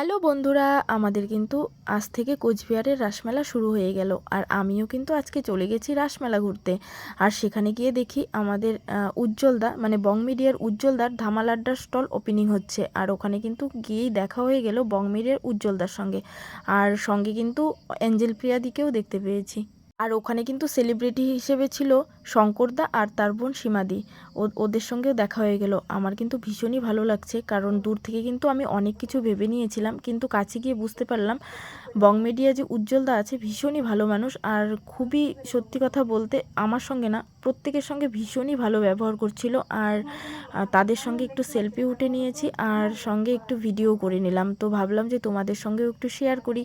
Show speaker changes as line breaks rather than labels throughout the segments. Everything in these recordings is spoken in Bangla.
হ্যালো বন্ধুরা, আমাদের কিন্তু আজ থেকে কোচবিহারের রাসমেলা শুরু হয়ে গেল। আর আমিও কিন্তু আজকে চলে গেছি রাসমেলা ঘুরতে। আর সেখানে গিয়ে দেখি আমাদের উজ্জ্বলদা মানে বং মিডিয়ার উজ্জ্বলদার ধামাল আড্ডার স্টল ওপেনিং হচ্ছে। আর ওখানে কিন্তু গিয়েই দেখা হয়ে গেল বং মিডিয়ার উজ্জ্বলদার সঙ্গে। আর সঙ্গে কিন্তু অ্যাঞ্জেল প্রিয়াদিকেও দেখতে পেয়েছি। আর ওখানে কিন্তু সেলিব্রিটি হিসেবে ছিল শঙ্করদা আর তার বোন সীমাদি। ওদের সঙ্গেও দেখা হয়ে গেল। আমার কিন্তু ভীষণই ভালো লাগছে, কারণ দূর থেকে কিন্তু আমি অনেক কিছু ভেবে নিয়েছিলাম, কিন্তু কাছে গিয়ে বুঝতে পারলাম বং মিডিয়া যে উজ্জ্বলদা আছে ভীষণই ভালো মানুষ। আর খুবই সত্যি কথা বলতে আমার সঙ্গে না, প্রত্যেকের সঙ্গে ভীষণই ভালো ব্যবহার করছিল। আর তাদের সঙ্গে একটু সেলফি উঠে নিয়েছি, আর সঙ্গে একটু ভিডিও করে নিলাম। তো ভাবলাম যে তোমাদের সঙ্গেও একটু শেয়ার করি।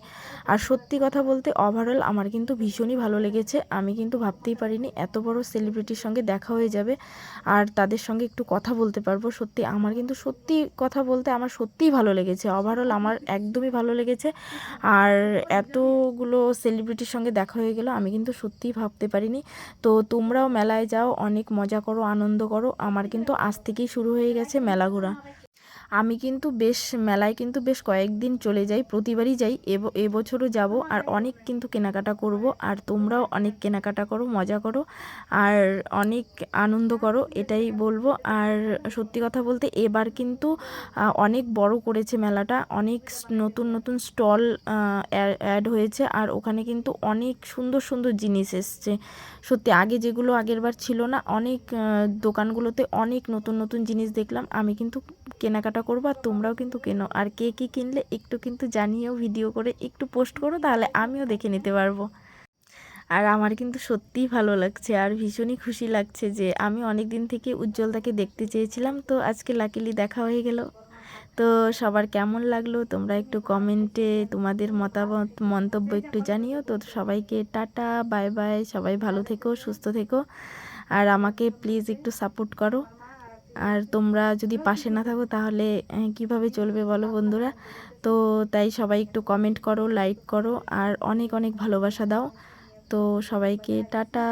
আর সত্যি কথা বলতে ওভারঅল আমার কিন্তু ভীষণই ভালো লেগেছে। আমি কিন্তু ভাবতেই পারিনি এত বড় সেলিব্রিটির সঙ্গে দেখা হয়ে যাবে আর তাদের সঙ্গে একটু কথা বলতে পারবো। সত্যি আমার কিন্তু সত্যি কথা বলতে আমার সত্যিই ভালো লেগেছে। ওভারঅল আমার একদমই ভালো লেগেছে। আর এতগুলো সেলিব্রিটির সঙ্গে দেখা হয়ে গেল, আমি কিন্তু সত্যিই ভাবতে পারিনি। তো তোমরাও মেলায় যাও, অনেক মজা করো, আনন্দ করো। আমার কিন্তু আজ থেকেই শুরু হয়ে গেছে মেলা ঘোরা। আমি কিন্তু মেলায় কিন্তু বেশ কয়েকদিন চলে যাই, প্রতিবারই যাই। এবছরও যাব। আর অনেক কিন্তু কেনাকাটা করব। আর তোমরাও অনেক কেনাকাটা করো, মজা করো, আর অনেক আনন্দ করো, এটাই বলবো। আর সত্যি কথা বলতে এবার কিন্তু অনেক বড় করেছে মেলাটা। অনেক নতুন নতুন স্টল অ্যাড হয়েছে। আর ওখানে কিন্তু অনেক সুন্দর সুন্দর জিনিস এসছে। সত্যি আগে যেগুলো আগেরবার ছিল না, অনেক দোকানগুলোতে অনেক নতুন নতুন জিনিস দেখলাম। আমি কিন্তু কেনাকাটা করবো, আর তোমরাও কিন্তু কেনো। আর কে কী কিনলে একটু কিন্তু জানিয়েও, ভিডিও করে একটু পোস্ট করো, তাহলে আমিও দেখে নিতে পারবো। আর আমার কিন্তু সত্যিই ভালো লাগছে, আর ভীষণই খুশি লাগছে যে আমি অনেক দিন থেকে উজ্জ্বলদাকে দেখতে চেয়েছিলাম। তো আজকে লাকিলি দেখা হয়ে গেল। তো সবার কেমন লাগলো তোমরা একটু কমেন্টে তোমাদের মতামত মন্তব্য একটু জানিও। তো সবাইকে টাটা, বাই বাই। সবাই ভালো থেকো, সুস্থ থেকো। আর আমাকে প্লিজ একটু সাপোর্ট করো। আর তোমরা যদি পাশে না থাকো তাহলে কিভাবে চলবে বলো বন্ধুরা। তো তাই সবাই একটু কমেন্ট করো, লাইক করো, আর অনেক অনেক ভালোবাসা দাও। তো সবাইকে টাটা।